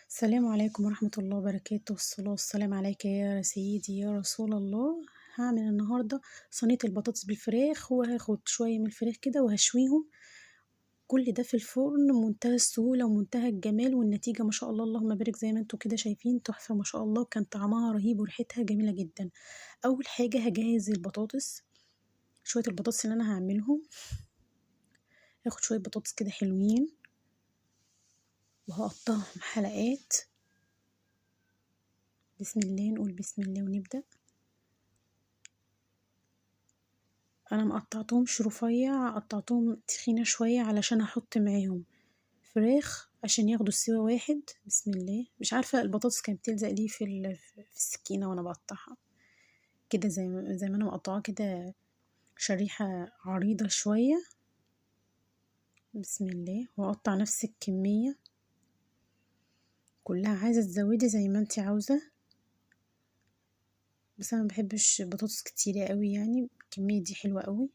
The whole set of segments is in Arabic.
السلام عليكم ورحمة الله وبركاته، والصلاة والسلام عليك يا سيدي يا رسول الله. هعمل النهاردة صينية البطاطس بالفراخ، وهاخد شوية من الفراخ كده وهشويهم. كل ده في الفرن، منتهى السهولة ومنتهى الجمال، والنتيجة ما شاء الله اللهم بارك زي ما انتوا كده شايفين، تحفة ما شاء الله. وكان طعمها رهيب وريحتها جميلة جدا. أول حاجة هجهز البطاطس، شوية البطاطس اللي أنا هعملهم. هاخد شوية بطاطس كده حلوين وهقطعهم حلقات. بسم الله، نقول بسم الله ونبدأ. انا مقطعتهمش رفيع، قطعتهم تخينة شوية علشان احط معاهم فراخ عشان ياخدوا السوا واحد. بسم الله. مش عارفة البطاطس كانت بتلزق ليه في السكينة وانا بقطعها كده، زي ما انا مقطعاها كده، شريحة عريضة شوية. بسم الله. واقطع نفس الكمية كلها، عايزة تزودي زي ما انتي عاوزة، بس انا مبحبش بطاطس كتيرة قوي، يعني الكمية دي حلوة قوي.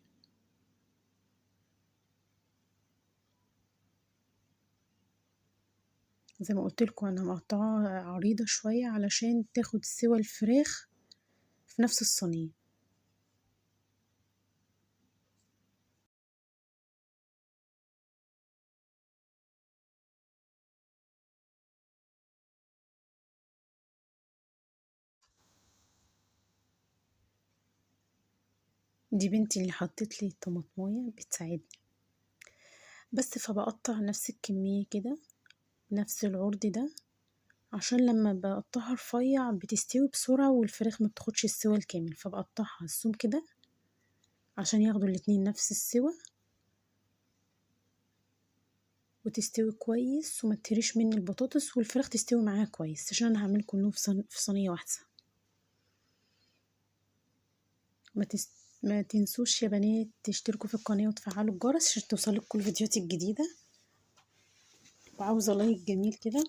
زي ما قلتلكوا انا مقطعاها عريضة شوية علشان تاخد سوا الفراخ في نفس الصينية. دي بنتي اللي حطت لي الطماطمايه بتساعدني، بس فبقطع نفس الكمية كده، نفس العرض ده، عشان لما بقطعها رفيع بتستوي بسرعة والفراخ ما بتاخدش السوا الكامل، فبقطعها السوم كده عشان ياخدوا الاتنين نفس السوا وتستوي كويس، وما تهريش مني البطاطس، والفراخ تستوي معاها كويس، عشان انا هعمل كلهم في صينية واحدة. ما تنسوش يا بنات تشتركوا في القناة وتفعلوا الجرس عشان توصلك كل فيديوهاتي الجديدة، وعاوزة لايك جميل كده.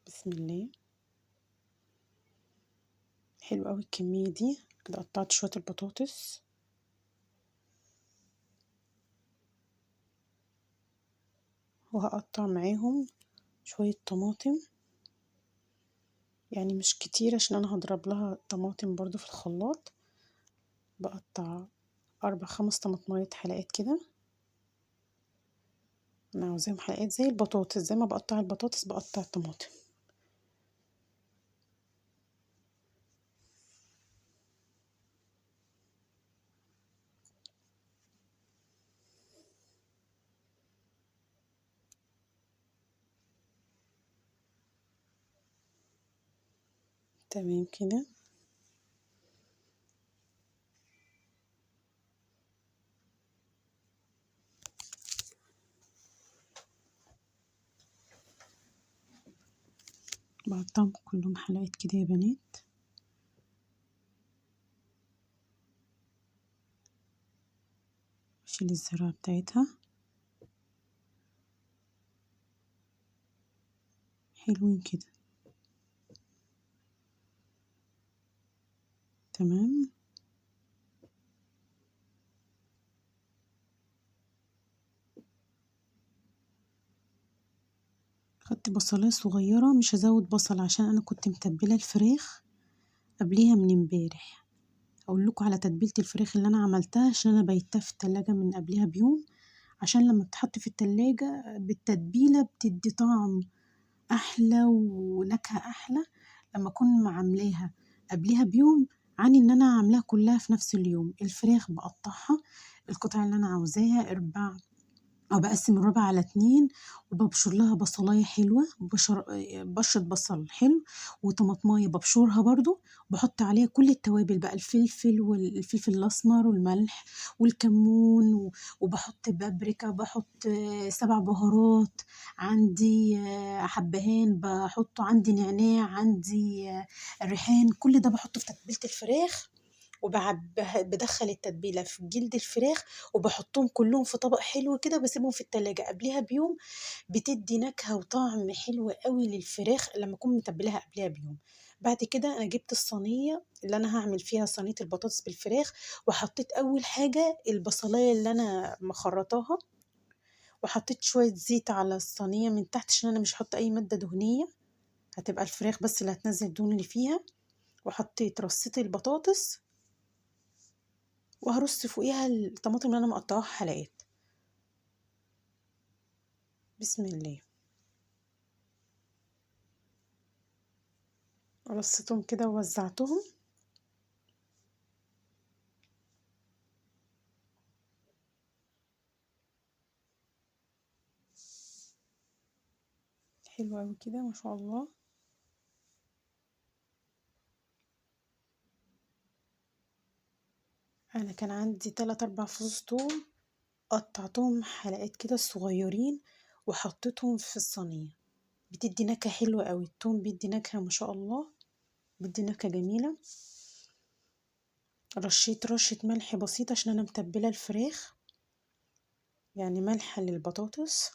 بسم الله. حلو قوي الكمية دي كده. قطعت شوية البطاطس وهقطع معاهم شوية طماطم، يعني مش كتير عشان انا هضرب لها طماطم برضو في الخلاط. بقطع 4 5 طماطمية حلقات كده، انا عاوزاهم حلقات زي البطاطس، زي ما بقطع البطاطس بقطع الطماطم. تمام كده. بقطعهم كلهم حلقات كده يا بنات. اشيل الزرعة بتاعتها. حلوين كده. تمام. خدت بصلاية صغيرة، مش هزود بصل عشان انا كنت متبلة الفراخ قبليها من امبارح. اقول لكم على تتبيله الفراخ اللي انا عملتها، عشان انا بيتها في التلاجة من قبلها بيوم، عشان لما بتحط في التلاجة بالتتبيله بتدي طعم احلى ونكهه احلى لما اكون عاملاها قبلها بيوم، عن ان انا عاملاها كلها في نفس اليوم. الفراخ بقطعها القطع اللي انا عاوزاها، اربع او بقسم الربع على 2، وببشر لها بصلايه حلوه، بشره بصل حلو، وطماطمايه ببشرها برضو، بحط عليها كل التوابل بقى، الفلفل والفلفل الاسمر والملح والكمون وبحط بابريكا، بحط 7 بهارات عندي، حبهان بحطه عندي، نعناع عندي، الريحان، كل ده بحطه في تتبيله الفراخ. وبدخل التتبيلة في جلد الفراخ، وبحطهم كلهم في طبق حلو كده، بسيبهم في التلاجة قبلها بيوم. بتدي نكهة وطعم حلو قوي للفراخ لما اكون متبلها قبلها بيوم. بعد كده انا جبت الصينية اللي انا هعمل فيها صينية البطاطس بالفراخ، وحطيت اول حاجة البصلاية اللي انا مخرطاها، وحطيت شوية زيت على الصينية من تحت عشان انا مش هحط اي مادة دهنية، هتبقى الفراخ بس اللي هتنزل الدهون اللي فيها. وحطيت رصيت البطاطس، وهرص فوقيها الطماطم اللي انا مقطعاها حلقات. بسم الله. رصيتهم كده ووزعتهم. حلو اوي كده ما شاء الله. انا كان عندي 3 4 فصوص توم، قطعتهم حلقات كده صغيرين وحطيتهم في الصينية. بتدي نكهة حلوة قوي، التوم بيدي نكهة ما شاء الله، بيدي نكهة جميلة. رشيت رشة ملح بسيطة عشان انا متبلة الفراخ، يعني ملح للبطاطس.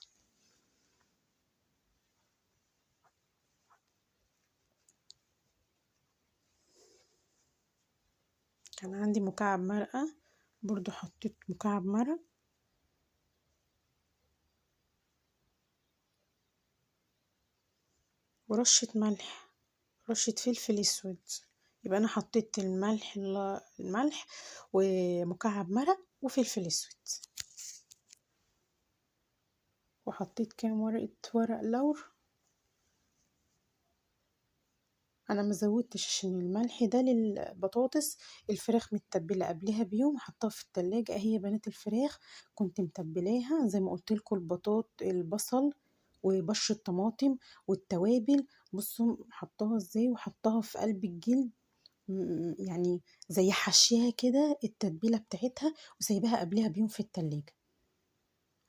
كان عندي مكعب مرقة، برضو حطيت مكعب مرق. ورشة ملح، رشة فلفل اسود. يبقى انا حطيت الملح ومكعب مرق وفلفل اسود. وحطيت كام ورق لور. انا ما زودتش عشان الملح ده للبطاطس. الفراخ متبله قبلها بيوم، حطها في التلاجة هي بنات الفراخ. كنت متبلاها زي ما قلت لكم، البصل وبشر طماطم والتوابل. بصوا حطاها ازاي، وحطاها في قلب الجلد. يعني زي حشيها كده التتبيله بتاعتها، وسايباها قبلها بيوم في التلاجة.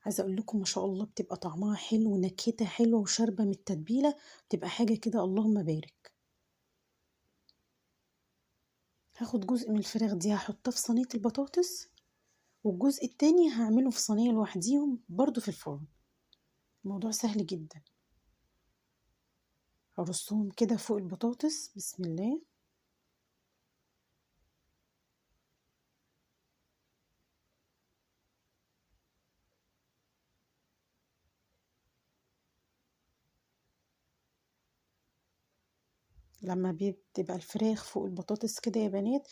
عايزه اقول لكم ما شاء الله بتبقى طعمها حلو ونكهتها حلوه وشاربه من التتبيله. بتبقى حاجه كده اللهم بارك. هاخد جزء من الفراخ دي هحطها في صينية البطاطس، والجزء التاني هعمله في صينية لوحديهم برضو في الفرن. الموضوع سهل جدا. هرصهم كده فوق البطاطس. بسم الله. لما بتبقى الفراخ فوق البطاطس كده يا بنات،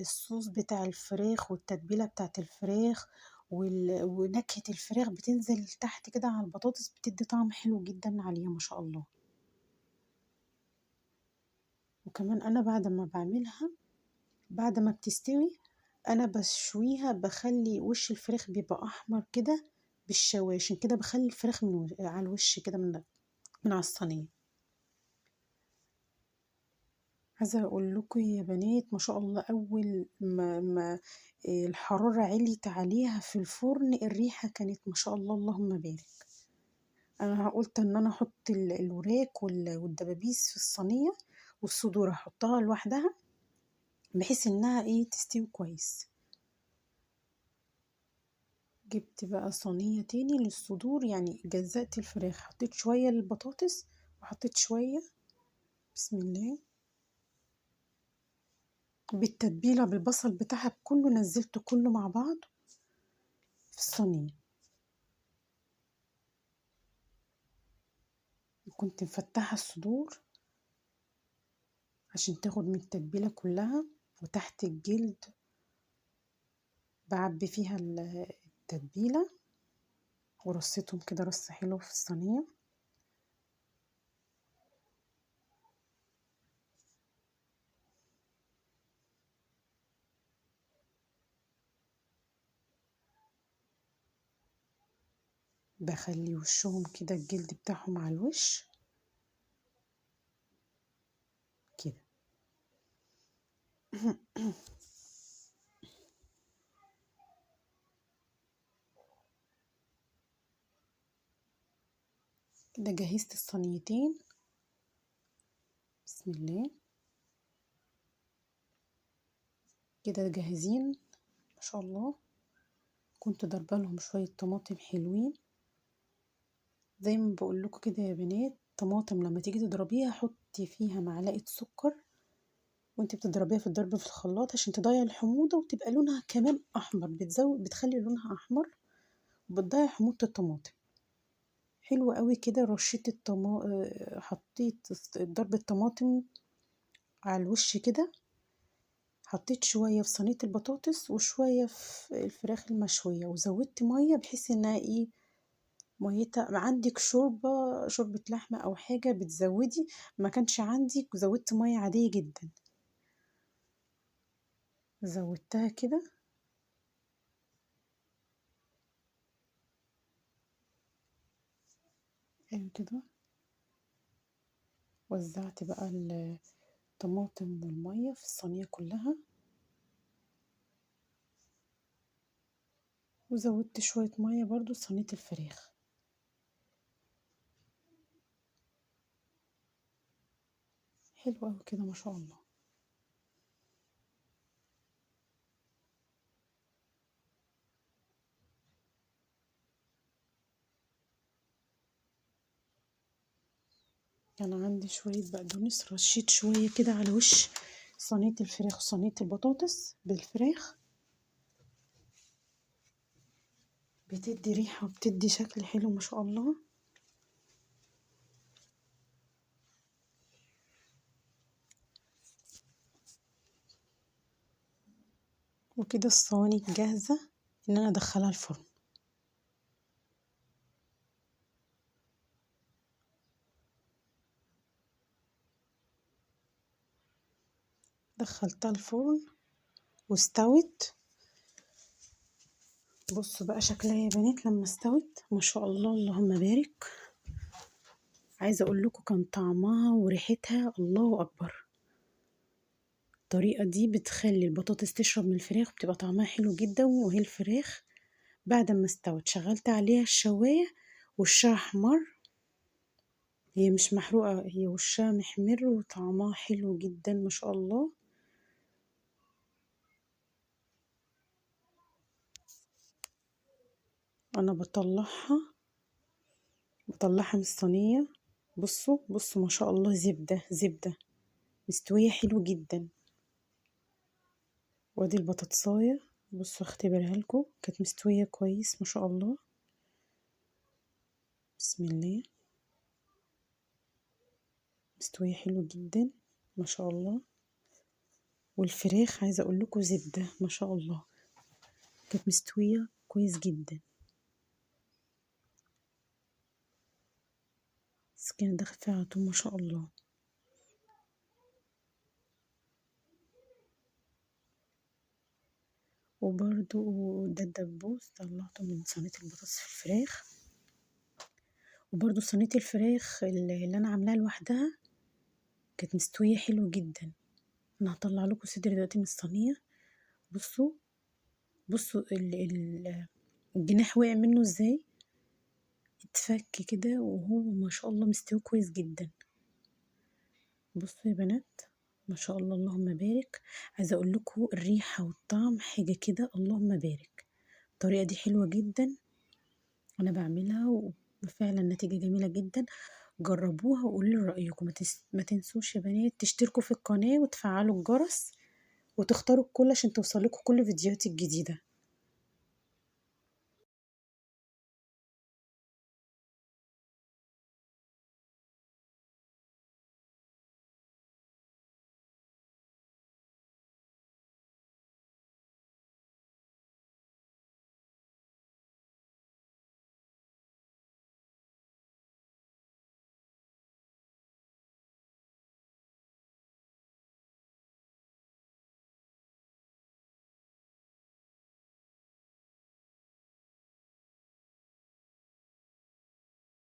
الصوص بتاع الفراخ والتتبيلة بتاعت الفراخ ونكهة الفراخ بتنزل تحت كده على البطاطس، بتدي طعم حلو جدا عليها ما شاء الله. وكمان انا بعد ما بعملها، بعد ما بتستوي، انا بشويها، بخلي وش الفراخ بيبقى احمر كده بالشواشن كده، بخلي الفراخ على الوش كده من على الصينيه. عايزه اقول لكم يا بنات ما شاء الله، اول ما الحراره عليت عليها في الفرن، الريحه كانت ما شاء الله اللهم بارك. انا قلت ان انا احط الوراك والدبابيس في الصينيه، والصدور احطها لوحدها بحيث انها تستوي كويس. جبت بقى صينية تاني للصدور، يعني جزأت الفراخ، حطيت شوية للبطاطس وحطيت شوية. بسم الله. بالتتبيلة بالبصل بتاعها كله، نزلته كله مع بعض في الصينية. كنت مفتحة الصدور عشان تاخد من التتبيلة كلها، وتحت الجلد بعبي فيها التتبيلة. ورصيتهم كده رصة حلوة في الصينية. بخلي وشهم كده الجلد بتاعهم على الوش كده. كده جهزت الصينيتين. بسم الله. كده جاهزين ما شاء الله. كنت ضربه لهم شويه طماطم حلوين. زي ما بقول لكم كده يا بنات، طماطم لما تيجي تضربيها حطي فيها معلقه سكر، وانت بتضربيها في الضرب في الخلاط عشان تضيع الحموضه، وتبقى لونها كمان احمر، بتخلي لونها احمر. بتضيع حموضة الطماطم. حلوة قوي كده. رشيت حطيت ضرب الطماطم على الوش كده. حطيت شوية في صينية البطاطس وشوية في الفراخ المشوية، وزودت مية بحيث انها ايه، ميتها. ما عندك شوربة لحمة او حاجة بتزودي، ما كانش عندك زودت مية عادية جدا. زودتها كده. حلو كده. وزعت بقى الطماطم والمية في الصينية كلها، وزودت شوية مية برضو في صينية الفراخ. حلو اوي كده ما شاء الله. كان عندي شوية بقدونس، رشيت شوية كده على وش صينية الفراخ وصينية البطاطس بالفراخ. بتدي ريحة وبتدي شكل حلو ما شاء الله. وكده الصواني جاهزة ان انا ادخلها الفرن. دخلتها الفرن واستوت. بصوا بقى شكلها يا بنات لما استوت ما شاء الله اللهم بارك. عايزة اقول لكم كان طعمها وريحتها الله اكبر. الطريقة دي بتخلي البطاطس تشرب من الفراخ، بتبقى طعمها حلو جدا. وهي الفراخ بعد ما استوت شغلت عليها الشواية، وشها احمر. هي مش محروقة، هي وشها محمر وطعمها حلو جدا ما شاء الله. انا بطلعها من الصينية. بصوا ما شاء الله، زبدة زبدة، مستوية حلو جدا. وادي البطاطساية، بصوا اختبرها لكم، كانت مستوية كويس ما شاء الله. بسم الله. مستوية حلو جدا ما شاء الله. والفراخ عايزة اقول لكم زبدة ما شاء الله، كانت مستوية كويس جدا. بس كان داخل فيها على طول ما شاء الله. وبرضو ده الدبوس طلعته من صينية البطاطس في الفراخ. وبرضو صينية الفراخ اللي انا عاملاها لوحدها كانت مستوية حلو جدا. انا هطلع لكم صدر دلوقتي من الصينية. بصوا بصوا الجناح وقع منه ازاي، اتفك كده، وهو ما شاء الله مستوي كويس جدا. بصوا يا بنات ما شاء الله اللهم بارك. عايزه اقول لكم الريحه والطعم حاجه كده اللهم بارك. الطريقه دي حلوه جدا، انا بعملها وفعلا النتيجه جميله جدا. جربوها وقولوا لي رايكم. ما تنسوش يا بنات تشتركوا في القناه وتفعلوا الجرس وتختاروا الكل عشان توصلكوا كل فيديوهاتي الجديده.